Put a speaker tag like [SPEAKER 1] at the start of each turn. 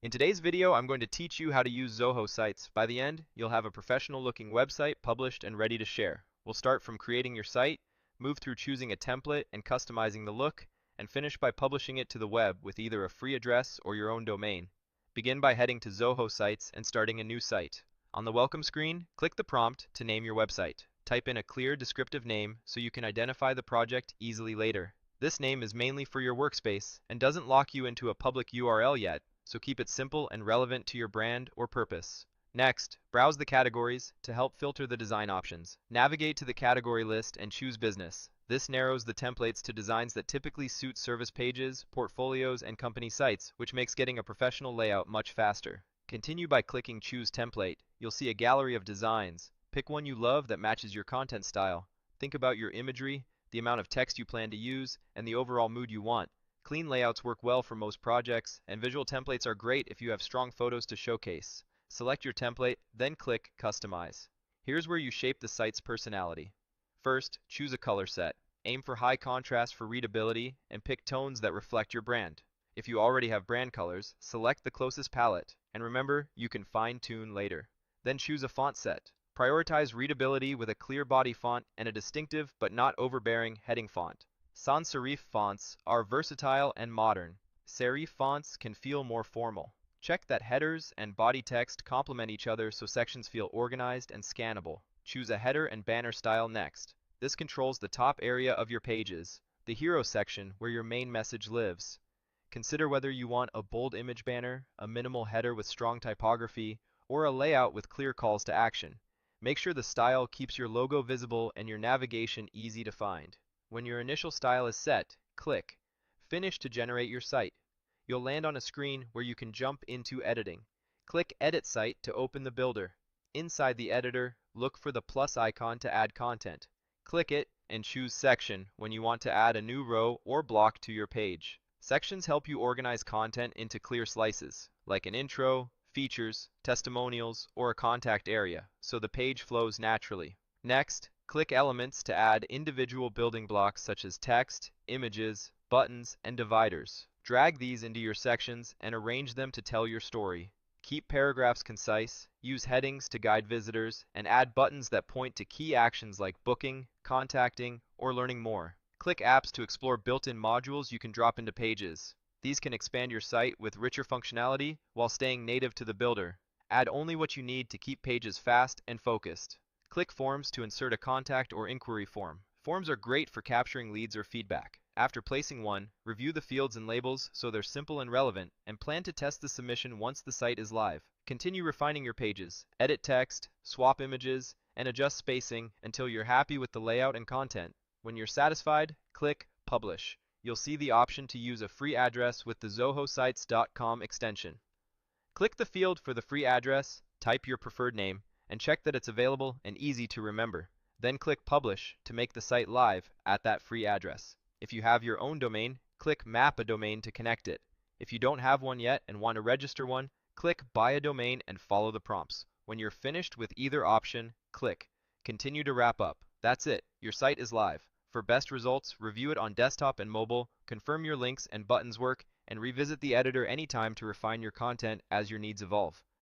[SPEAKER 1] In today's video, I'm going to teach you how to use Zoho Sites. By the end, you'll have a professional-looking website published and ready to share. We'll start from creating your site, move through choosing a template and customizing the look, and finish by publishing it to the web with either a free address or your own domain. Begin by heading to Zoho Sites and starting a new site. On the welcome screen, click the prompt to name your website. Type in a clear, descriptive name so you can identify the project easily later. This name is mainly for your workspace and doesn't lock you into a public URL yet, so keep it simple and relevant to your brand or purpose. Next, browse the categories to help filter the design options. Navigate to the category list and choose business. This narrows the templates to designs that typically suit service pages, portfolios, and company sites, which makes getting a professional layout much faster. Continue by clicking Choose Template. You'll see a gallery of designs. Pick one you love that matches your content style. Think about your imagery, the amount of text you plan to use, and the overall mood you want. Clean layouts work well for most projects, and visual templates are great if you have strong photos to showcase. Select your template, then click Customize. Here's where you shape the site's personality. First, choose a color set. Aim for high contrast for readability, and pick tones that reflect your brand. If you already have brand colors, select the closest palette, and remember, you can fine-tune later. Then choose a font set. Prioritize readability with a clear body font and a distinctive but not overbearing heading font. Sans serif fonts are versatile and modern. Serif fonts can feel more formal. Check that headers and body text complement each other so sections feel organized and scannable. Choose a header and banner style next. This controls the top area of your pages, the hero section where your main message lives. Consider whether you want a bold image banner, a minimal header with strong typography, or a layout with clear calls to action. Make sure the style keeps your logo visible and your navigation easy to find. When your initial style is set, click Finish to generate your site. You'll land on a screen where you can jump into editing. Click Edit Site to open the builder. Inside the editor, look for the plus icon to add content. Click it and choose Section when you want to add a new row or block to your page. Sections help you organize content into clear slices, like an intro, features, testimonials, or a contact area, so the page flows naturally. Next, click Elements to add individual building blocks such as text, images, buttons, and dividers. Drag these into your sections and arrange them to tell your story. Keep paragraphs concise, use headings to guide visitors, and add buttons that point to key actions like booking, contacting, or learning more. Click Apps to explore built-in modules you can drop into pages. These can expand your site with richer functionality while staying native to the builder. Add only what you need to keep pages fast and focused. Click Forms to insert a contact or inquiry form. Forms are great for capturing leads or feedback. After placing one, review the fields and labels so they're simple and relevant, and plan to test the submission once the site is live. Continue refining your pages. Edit text, swap images, and adjust spacing until you're happy with the layout and content. When you're satisfied, click Publish. You'll see the option to use a free address with the zohosites.com extension. Click the field for the free address, type your preferred name, and check that it's available and easy to remember. Then click Publish to make the site live at that free address. If you have your own domain, click Map a Domain to connect it. If you don't have one yet and want to register one, click Buy a Domain and follow the prompts. When you're finished with either option, click Continue to wrap up. That's it. Your site is live. For best results, review it on desktop and mobile, confirm your links and buttons work, and revisit the editor anytime to refine your content as your needs evolve.